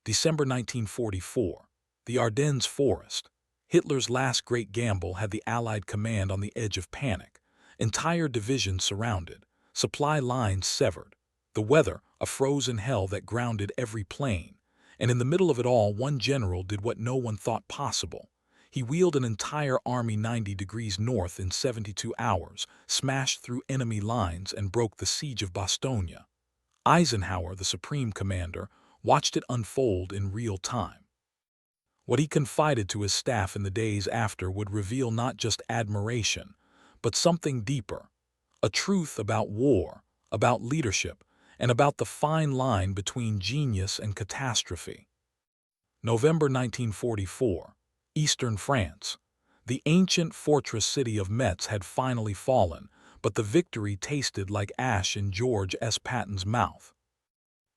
December 1944. The Ardennes Forest. Hitler's last great gamble had the Allied command on the edge of panic. Entire divisions surrounded, supply lines severed. The weather, a frozen hell that grounded every plane. And in the middle of it all, one general did what no one thought possible. He wheeled an entire army 90 degrees north in 72 hours, smashed through enemy lines, and broke the siege of Bastogne. Eisenhower, the supreme commander, watched it unfold in real time. What he confided to his staff in the days after would reveal not just admiration, but something deeper, a truth about war, about leadership, and about the fine line between genius and catastrophe. November 1944, Eastern France. The ancient fortress city of Metz had finally fallen, but the victory tasted like ash in George S. Patton's mouth.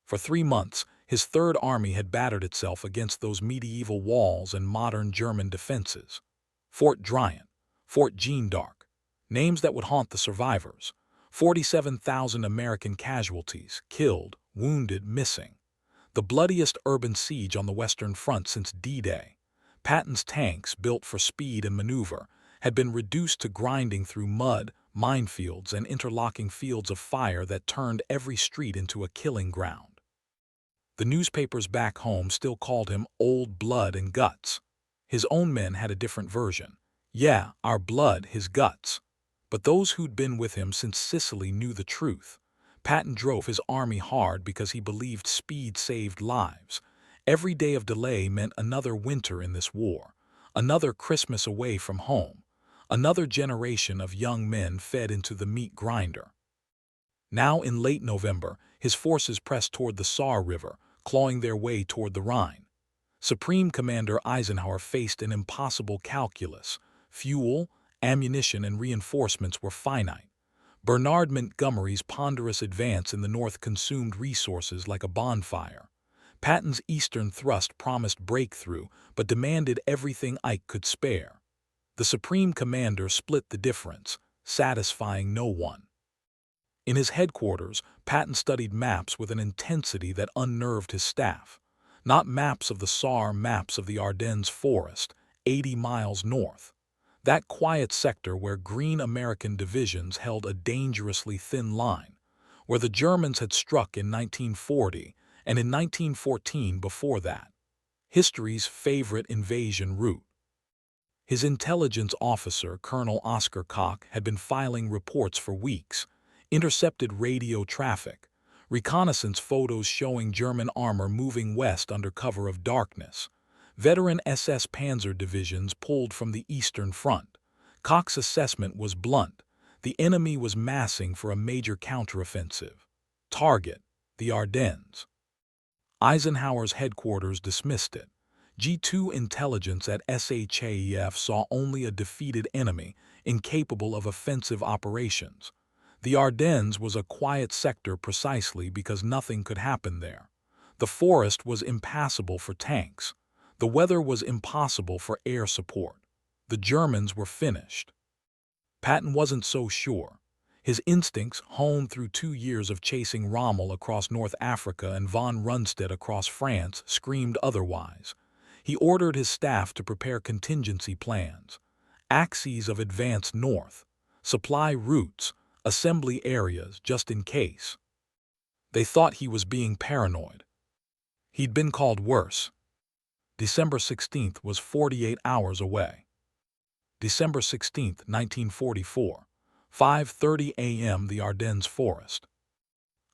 For 3 months, his Third Army had battered itself against those medieval walls and modern German defenses. Fort Driant, Fort Jeanne d'Arc, names that would haunt the survivors. 47,000 American casualties, killed, wounded, missing. The bloodiest urban siege on the Western Front since D-Day. Patton's tanks, built for speed and maneuver, had been reduced to grinding through mud, minefields, and interlocking fields of fire that turned every street into a killing ground. The newspapers back home still called him Old Blood and Guts. His own men had a different version. Yeah, our blood, his guts. But those who'd been with him since Sicily knew the truth. Patton drove his army hard because he believed speed saved lives. Every day of delay meant another winter in this war, another Christmas away from home, another generation of young men fed into the meat grinder. Now, in late November, his forces pressed toward the Saar River, clawing their way toward the Rhine. Supreme Commander Eisenhower faced an impossible calculus. Fuel, ammunition, and reinforcements were finite. Bernard Montgomery's ponderous advance in the north consumed resources like a bonfire. Patton's eastern thrust promised breakthrough, but demanded everything Ike could spare. The Supreme Commander split the difference, satisfying no one. In his headquarters, Patton studied maps with an intensity that unnerved his staff. Not maps of the Saar, maps of the Ardennes Forest, 80 miles north. That quiet sector where green American divisions held a dangerously thin line, where the Germans had struck in 1940 and in 1914 before that. History's favorite invasion route. His intelligence officer, Colonel Oscar Koch, had been filing reports for weeks. Intercepted radio traffic, reconnaissance photos showing German armor moving west under cover of darkness. Veteran SS Panzer divisions pulled from the Eastern Front. Koch's assessment was blunt. The enemy was massing for a major counteroffensive. Target, the Ardennes. Eisenhower's headquarters dismissed it. G2 intelligence at SHAEF saw only a defeated enemy, incapable of offensive operations. The Ardennes was a quiet sector precisely because nothing could happen there. The forest was impassable for tanks. The weather was impossible for air support. The Germans were finished. Patton wasn't so sure. His instincts, honed through 2 years of chasing Rommel across North Africa and von Rundstedt across France, screamed otherwise. He ordered his staff to prepare contingency plans, axes of advance north, supply routes, assembly areas just in case. They thought he was being paranoid. He'd been called worse. December 16th was 48 hours away. December 16th, 1944, 5:30 a.m. the Ardennes Forest.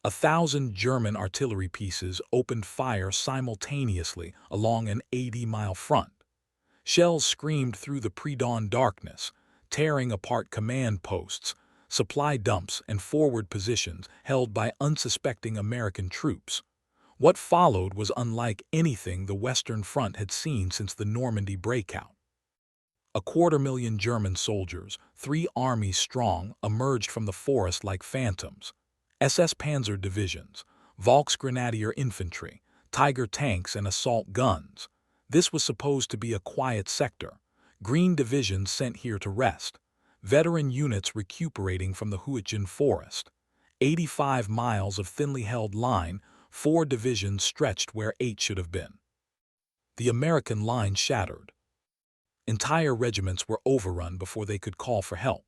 1,000 German artillery pieces opened fire simultaneously along an 80-mile front. Shells screamed through the pre-dawn darkness, tearing apart command posts, supply dumps, and forward positions held by unsuspecting American troops. What followed was unlike anything the Western Front had seen since the Normandy breakout. 250,000 German soldiers, 3 armies strong, emerged from the forest like phantoms. SS Panzer divisions, Volksgrenadier infantry, Tiger tanks, and assault guns. This was supposed to be a quiet sector. Green divisions sent here to rest. Veteran units recuperating from the Huichin Forest. 85 miles of thinly held line, 4 divisions stretched where 8 should have been. The American line shattered. Entire regiments were overrun before they could call for help.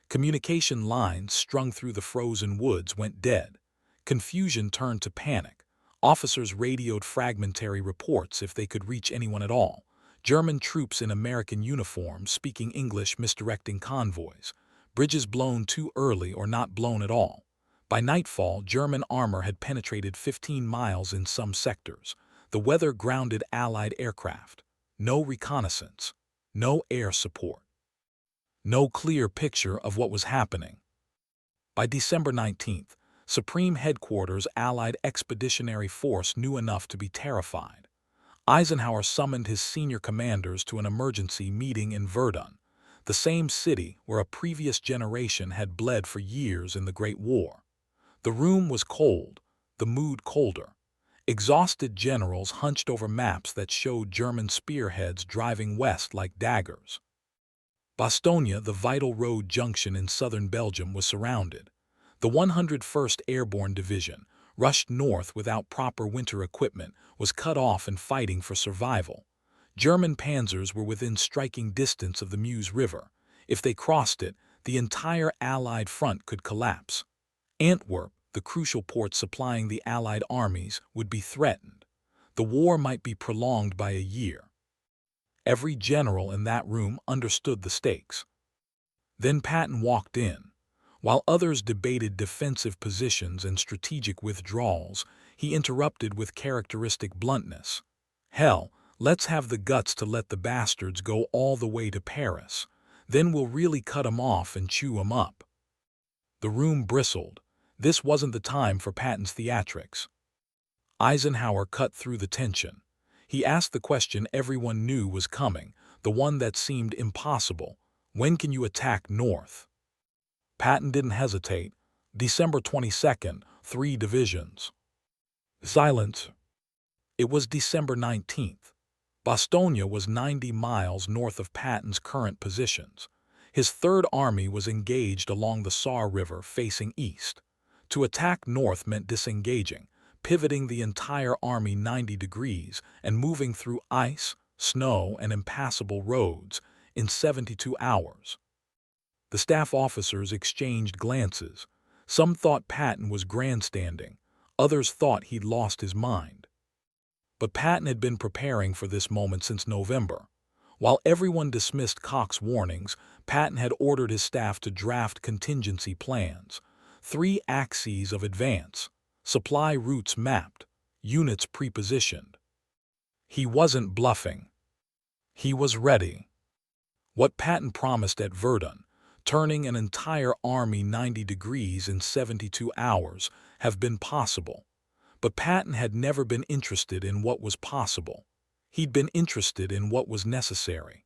Communication lines strung through the frozen woods went dead. Confusion turned to panic. Officers radioed fragmentary reports if they could reach anyone at all. German troops in American uniforms speaking English misdirecting convoys. Bridges blown too early or not blown at all. By nightfall, German armor had penetrated 15 miles in some sectors. The weather grounded Allied aircraft. No reconnaissance. No air support. No clear picture of what was happening. By December 19th, Supreme Headquarters Allied Expeditionary Force knew enough to be terrified. Eisenhower summoned his senior commanders to an emergency meeting in Verdun, the same city where a previous generation had bled for years in the Great War. The room was cold, the mood colder. Exhausted generals hunched over maps that showed German spearheads driving west like daggers. Bastogne, the vital road junction in southern Belgium, was surrounded. The 101st Airborne Division, rushed north without proper winter equipment, was cut off and fighting for survival. German panzers were within striking distance of the Meuse River. If they crossed it, the entire Allied front could collapse. Antwerp, the crucial port supplying the Allied armies, would be threatened. The war might be prolonged by a year. Every general in that room understood the stakes. Then Patton walked in. While others debated defensive positions and strategic withdrawals, he interrupted with characteristic bluntness. "Hell, let's have the guts to let the bastards go all the way to Paris. Then we'll really cut 'em off and chew 'em up." The room bristled. This wasn't the time for Patton's theatrics. Eisenhower cut through the tension. He asked the question everyone knew was coming, the one that seemed impossible. When can you attack north? Patton didn't hesitate. December 22nd, 3 divisions. Silence. It was December 19th. Bastogne was 90 miles north of Patton's current positions. His Third Army was engaged along the Saar River facing east. To attack north meant disengaging, pivoting the entire army 90 degrees and moving through ice, snow, and impassable roads in 72 hours. The staff officers exchanged glances. Some thought Patton was grandstanding. Others thought he'd lost his mind. But Patton had been preparing for this moment since November. While everyone dismissed Koch's warnings, Patton had ordered his staff to draft contingency plans. 3 axes of advance, supply routes mapped, units prepositioned. He wasn't bluffing. He was ready. What Patton promised at Verdun, turning an entire army 90 degrees in 72 hours, have been possible. But Patton had never been interested in what was possible. He'd been interested in what was necessary.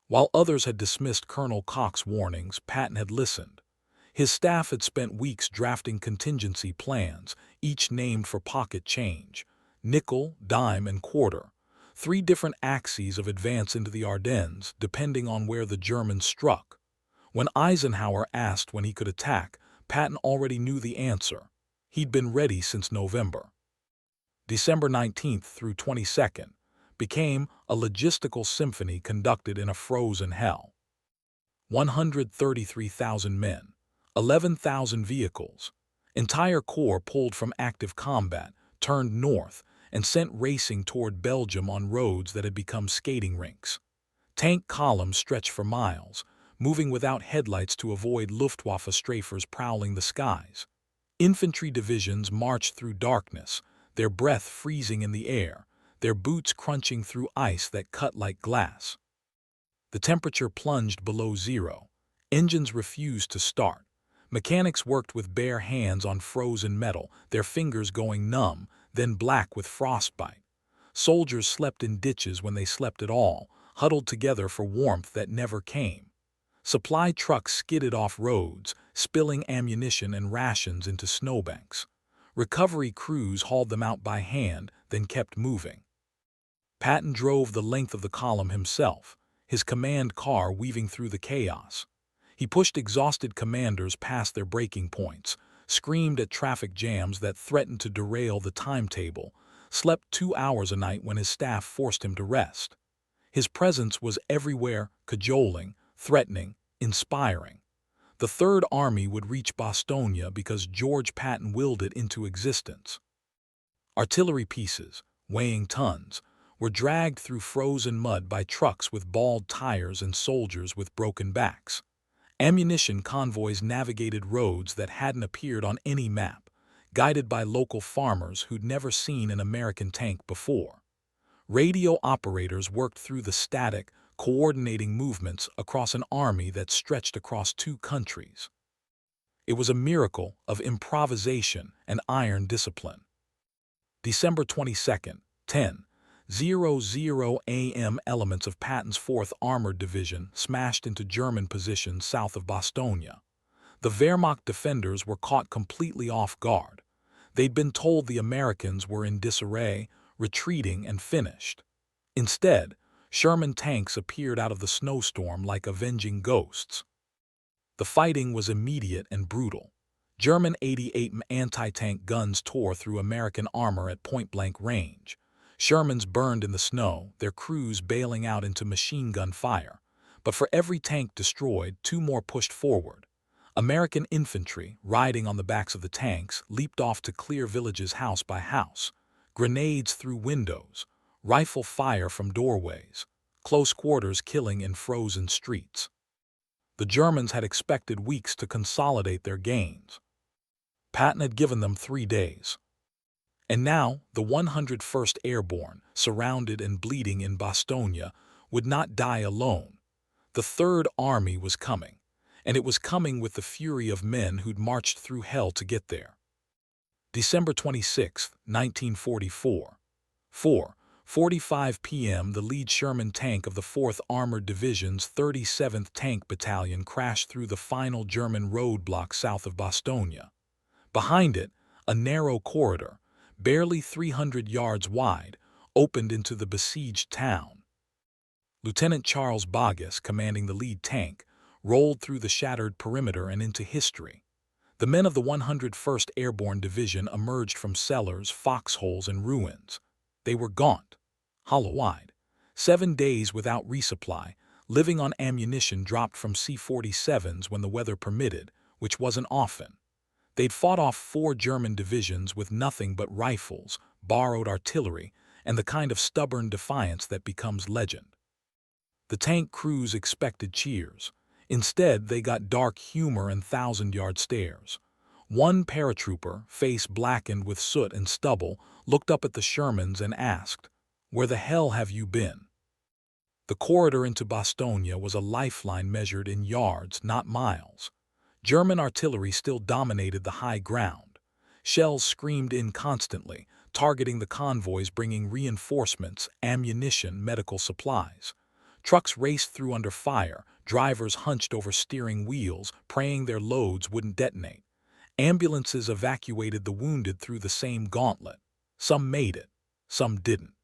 While others had dismissed Colonel Koch's warnings, Patton had listened. His staff had spent weeks drafting contingency plans, each named for pocket change: nickel, dime, and quarter. 3 different axes of advance into the Ardennes, depending on where the Germans struck. When Eisenhower asked when he could attack, Patton already knew the answer. He'd been ready since November. December 19th through 22nd became a logistical symphony conducted in a frozen hell. 133,000 men, 11,000 vehicles, entire corps pulled from active combat, turned north, and sent racing toward Belgium on roads that had become skating rinks. Tank columns stretched for miles, moving without headlights to avoid Luftwaffe strafers prowling the skies. Infantry divisions marched through darkness, their breath freezing in the air, their boots crunching through ice that cut like glass. The temperature plunged below zero. Engines refused to start. Mechanics worked with bare hands on frozen metal, their fingers going numb, then black with frostbite. Soldiers slept in ditches when they slept at all, huddled together for warmth that never came. Supply trucks skidded off roads, spilling ammunition and rations into snowbanks. Recovery crews hauled them out by hand, then kept moving. Patton drove the length of the column himself, his command car weaving through the chaos. He pushed exhausted commanders past their breaking points, screamed at traffic jams that threatened to derail the timetable, slept 2 hours a night when his staff forced him to rest. His presence was everywhere, cajoling, threatening, inspiring. The Third Army would reach Bastogne because George Patton willed it into existence. Artillery pieces, weighing tons, were dragged through frozen mud by trucks with bald tires and soldiers with broken backs. Ammunition convoys navigated roads that hadn't appeared on any map, guided by local farmers who'd never seen an American tank before. Radio operators worked through the static, coordinating movements across an army that stretched across 2 countries. It was a miracle of improvisation and iron discipline. December 22nd, 10:00 a.m. Elements of Patton's 4th Armored Division smashed into German positions south of Bastogne. The Wehrmacht defenders were caught completely off guard. They'd been told the Americans were in disarray, retreating, and finished. Instead, Sherman tanks appeared out of the snowstorm like avenging ghosts. The fighting was immediate and brutal. German 88 anti-tank guns tore through American armor at point-blank range. Shermans burned in the snow, their crews bailing out into machine gun fire. But for every tank destroyed, 2 more pushed forward. American infantry, riding on the backs of the tanks, leaped off to clear villages house by house. Grenades through windows, rifle fire from doorways, close quarters killing in frozen streets. The Germans had expected weeks to consolidate their gains. Patton had given them 3 days. And now, the 101st Airborne, surrounded and bleeding in Bastogne, would not die alone. The Third Army was coming, and it was coming with the fury of men who'd marched through hell to get there. December 26, 1944. 4:45 p.m. The lead Sherman tank of the 4th Armored Division's 37th Tank Battalion crashed through the final German roadblock south of Bastogne. Behind it, a narrow corridor, barely 300 yards wide, opened into the besieged town. Lieutenant Charles Bulge, commanding the lead tank, rolled through the shattered perimeter and into history. The men of the 101st Airborne Division emerged from cellars, foxholes, and ruins. They were gaunt, hollow-eyed, 7 days without resupply, living on ammunition dropped from C-47s when the weather permitted, which wasn't often. They'd fought off 4 German divisions with nothing but rifles, borrowed artillery, and the kind of stubborn defiance that becomes legend. The tank crews expected cheers. Instead, they got dark humor and 1,000-yard stares. One paratrooper, face blackened with soot and stubble, looked up at the Shermans and asked, "Where the hell have you been?" The corridor into Bastogne was a lifeline measured in yards, not miles. German artillery still dominated the high ground. Shells screamed in constantly, targeting the convoys bringing reinforcements, ammunition, medical supplies. Trucks raced through under fire, drivers hunched over steering wheels, praying their loads wouldn't detonate. Ambulances evacuated the wounded through the same gauntlet. Some made it, some didn't.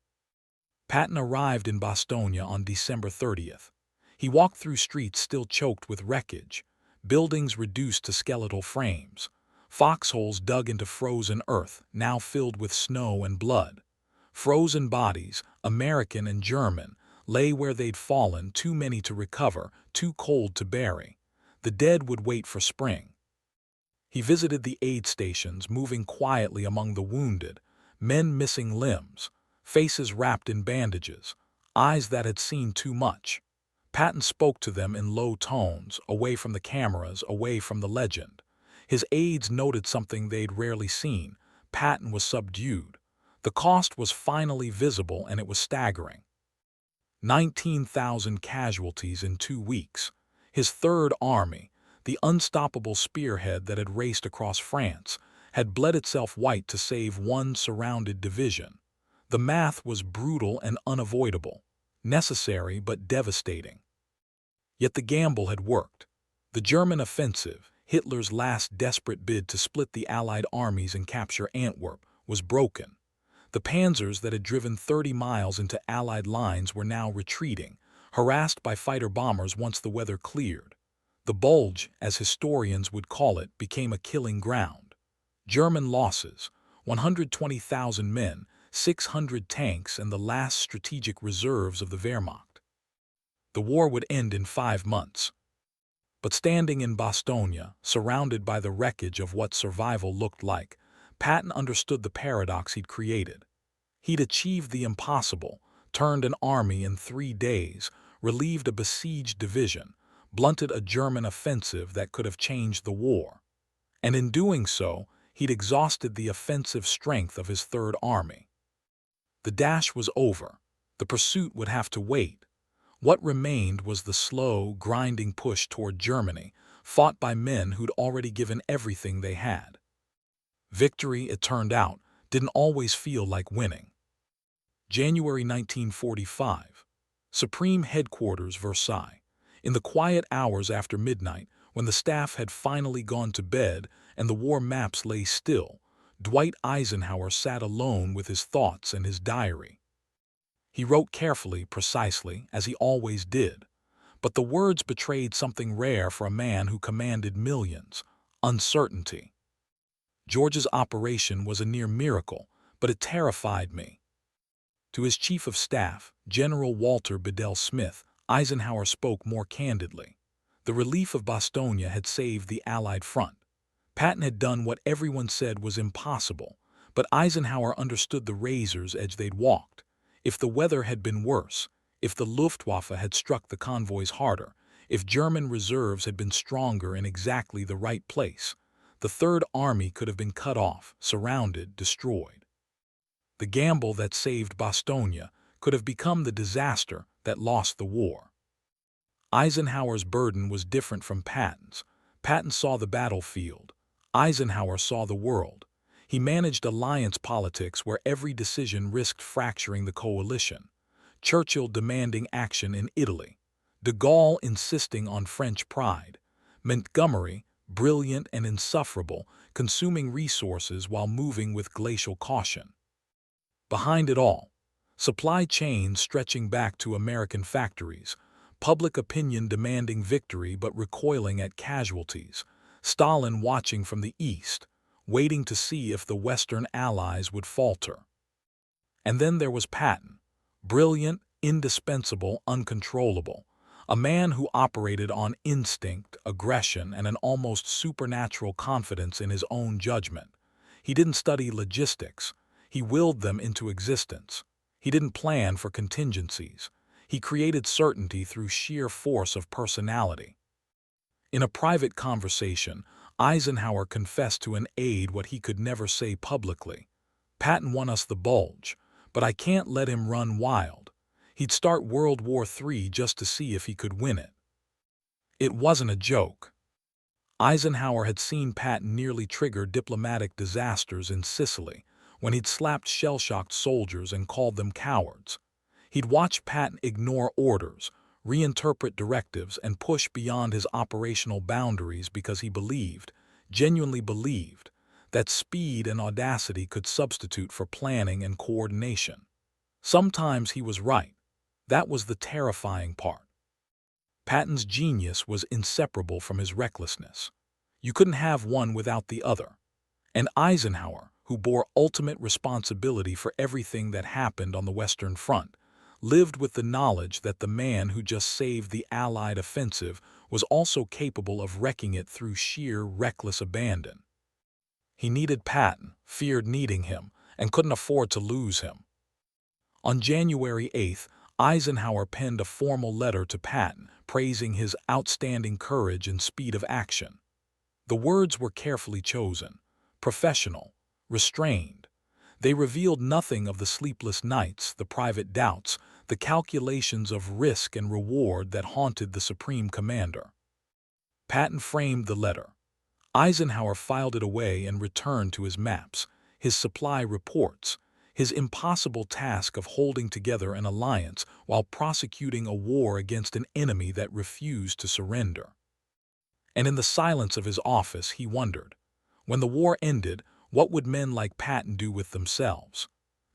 Patton arrived in Bastogne on December 30th. He walked through streets still choked with wreckage, buildings reduced to skeletal frames, foxholes dug into frozen earth, now filled with snow and blood. Frozen bodies, American and German, lay where they'd fallen, too many to recover, too cold to bury. The dead would wait for spring. He visited the aid stations, moving quietly among the wounded, men missing limbs, faces wrapped in bandages, eyes that had seen too much. Patton spoke to them in low tones, away from the cameras, away from the legend. His aides noted something they'd rarely seen. Patton was subdued. The cost was finally visible, and it was staggering. 19,000 casualties in 2 weeks. His Third Army, the unstoppable spearhead that had raced across France, had bled itself white to save 1 surrounded division. The math was brutal and unavoidable, necessary but devastating. Yet the gamble had worked. The German offensive, Hitler's last desperate bid to split the Allied armies and capture Antwerp, was broken. The panzers that had driven 30 miles into Allied lines were now retreating, harassed by fighter-bombers once the weather cleared. The Bulge, as historians would call it, became a killing ground. German losses: 120,000 men, 600 tanks, and the last strategic reserves of the Wehrmacht. The war would end in 5 months. But standing in Bastogne, surrounded by the wreckage of what survival looked like, Patton understood the paradox he'd created. He'd achieved the impossible, turned an army in 3 days, relieved a besieged division, blunted a German offensive that could have changed the war. And in doing so, he'd exhausted the offensive strength of his Third Army. The dash was over. The pursuit would have to wait. What remained was the slow, grinding push toward Germany, fought by men who'd already given everything they had. Victory, it turned out, didn't always feel like winning. January 1945. Supreme Headquarters, Versailles. In the quiet hours after midnight, when the staff had finally gone to bed and the war maps lay still, Dwight Eisenhower sat alone with his thoughts and his diary. He wrote carefully, precisely, as he always did, but the words betrayed something rare for a man who commanded millions: uncertainty. George's operation was a near miracle, but it terrified me. To his chief of staff, General Walter Bedell Smith, Eisenhower spoke more candidly. The relief of Bastogne had saved the Allied front. Patton had done what everyone said was impossible, but Eisenhower understood the razor's edge they'd walked. If the weather had been worse, if the Luftwaffe had struck the convoys harder, if German reserves had been stronger in exactly the right place, the Third Army could have been cut off, surrounded, destroyed. The gamble that saved Bastogne could have become the disaster that lost the war. Eisenhower's burden was different from Patton's. Patton saw the battlefield. Eisenhower saw the world. He managed alliance politics where every decision risked fracturing the coalition. Churchill demanding action in Italy. De Gaulle insisting on French pride. Montgomery, brilliant and insufferable, consuming resources while moving with glacial caution. Behind it all, supply chains stretching back to American factories, public opinion demanding victory but recoiling at casualties, Stalin watching from the east, waiting to see if the Western allies would falter. And then there was Patton, brilliant, indispensable, uncontrollable, a man who operated on instinct, aggression, and an almost supernatural confidence in his own judgment. He didn't study logistics. He willed them into existence. He didn't plan for contingencies. He created certainty through sheer force of personality. In a private conversation, Eisenhower confessed to an aide what he could never say publicly. Patton won us the Bulge, but I can't let him run wild. He'd start World War III just to see if he could win it. It wasn't a joke. Eisenhower had seen Patton nearly trigger diplomatic disasters in Sicily, when he'd slapped shell-shocked soldiers and called them cowards. He'd watched Patton ignore orders, reinterpret directives, and push beyond his operational boundaries because he believed, genuinely believed, that speed and audacity could substitute for planning and coordination. Sometimes he was right. That was the terrifying part. Patton's genius was inseparable from his recklessness. You couldn't have one without the other. And Eisenhower, who bore ultimate responsibility for everything that happened on the Western Front, lived with the knowledge that the man who just saved the Allied offensive was also capable of wrecking it through sheer reckless abandon. He needed Patton, feared needing him, and couldn't afford to lose him. On January 8th, Eisenhower penned a formal letter to Patton, praising his outstanding courage and speed of action. The words were carefully chosen, professional, restrained. They revealed nothing of the sleepless nights, the private doubts, the calculations of risk and reward that haunted the Supreme Commander. Patton framed the letter. Eisenhower filed it away and returned to his maps, his supply reports, his impossible task of holding together an alliance while prosecuting a war against an enemy that refused to surrender. And in the silence of his office, he wondered, when the war ended, what would men like Patton do with themselves?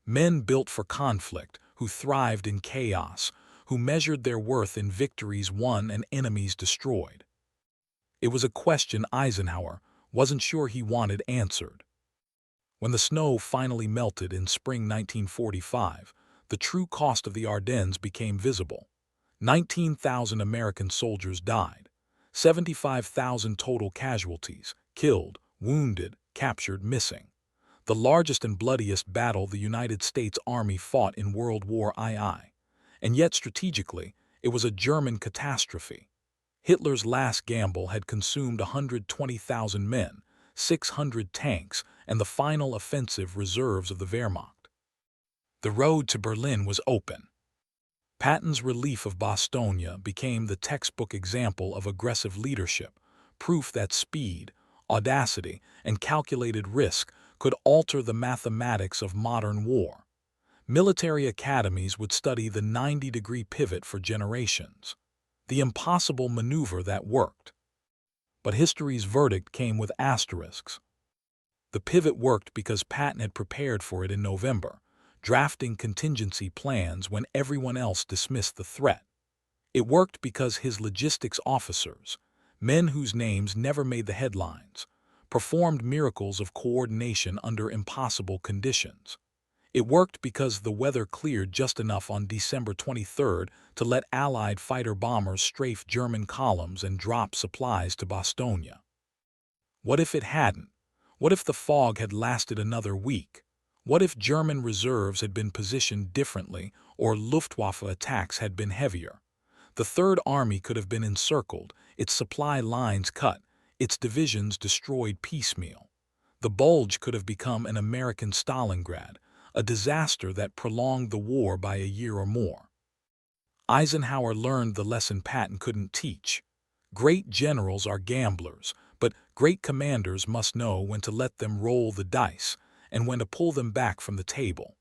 Men built for conflict, who thrived in chaos, who measured their worth in victories won and enemies destroyed. It was a question Eisenhower wasn't sure he wanted answered. When the snow finally melted in spring 1945, the true cost of the Ardennes became visible. 19,000 American soldiers died, 75,000 total casualties, killed, wounded, captured, missing. The largest and bloodiest battle the United States Army fought in World War II. And yet strategically, it was a German catastrophe. Hitler's last gamble had consumed 120,000 men, 600 tanks, and the final offensive reserves of the Wehrmacht. The road to Berlin was open. Patton's relief of Bastogne became the textbook example of aggressive leadership, proof that speed, audacity, and calculated risk could alter the mathematics of modern war. Military academies would study the 90-degree pivot for generations, the impossible maneuver that worked. But history's verdict came with asterisks. The pivot worked because Patton had prepared for it in November, drafting contingency plans when everyone else dismissed the threat. It worked because his logistics officers, men whose names never made the headlines, performed miracles of coordination under impossible conditions. It worked because the weather cleared just enough on December 23rd to let Allied fighter-bombers strafe German columns and drop supplies to Bastogne. What if it hadn't? What if the fog had lasted another week? What if German reserves had been positioned differently or Luftwaffe attacks had been heavier? The Third Army could have been encircled, its supply lines cut, its divisions destroyed piecemeal. The Bulge could have become an American Stalingrad, a disaster that prolonged the war by a year or more. Eisenhower learned the lesson Patton couldn't teach. Great generals are gamblers, but great commanders must know when to let them roll the dice and when to pull them back from the table.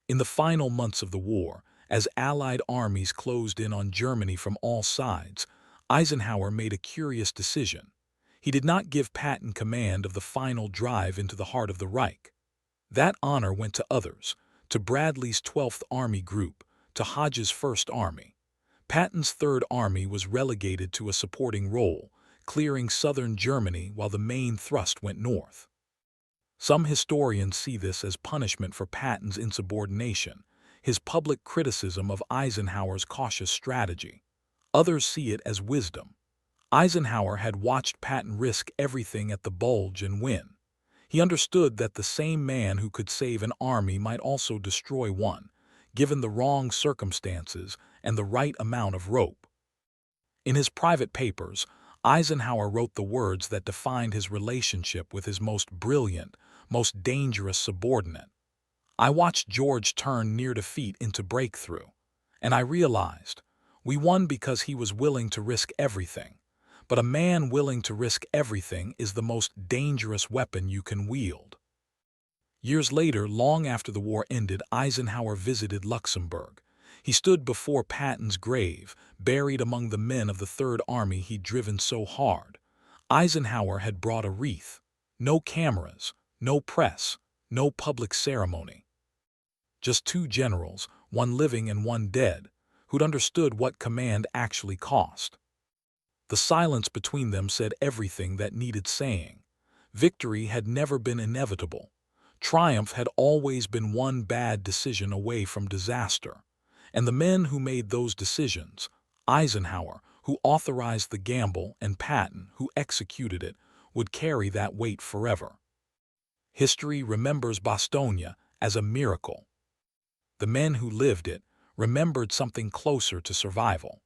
In the final months of the war, as Allied armies closed in on Germany from all sides, Eisenhower made a curious decision. He did not give Patton command of the final drive into the heart of the Reich. That honor went to others, to Bradley's 12th Army Group, to Hodge's 1st Army. Patton's 3rd Army was relegated to a supporting role, clearing southern Germany while the main thrust went north. Some historians see this as punishment for Patton's insubordination, his public criticism of Eisenhower's cautious strategy. Others see it as wisdom. Eisenhower had watched Patton risk everything at the Bulge and win. He understood that the same man who could save an army might also destroy one, given the wrong circumstances and the right amount of rope. In his private papers, Eisenhower wrote the words that defined his relationship with his most brilliant, most dangerous subordinate. I watched George turn near defeat into breakthrough, and I realized we won because he was willing to risk everything. But a man willing to risk everything is the most dangerous weapon you can wield. Years later, long after the war ended, Eisenhower visited Luxembourg. He stood before Patton's grave, buried among the men of the Third Army he'd driven so hard. Eisenhower had brought a wreath. No cameras, no press, no public ceremony. Just two generals, one living and one dead, who'd understood what command actually cost. The silence between them said everything that needed saying. Victory had never been inevitable. Triumph had always been one bad decision away from disaster. And the men who made those decisions, Eisenhower, who authorized the gamble, and Patton, who executed it, would carry that weight forever. History remembers Bastogne as a miracle. The men who lived it remembered something closer to survival.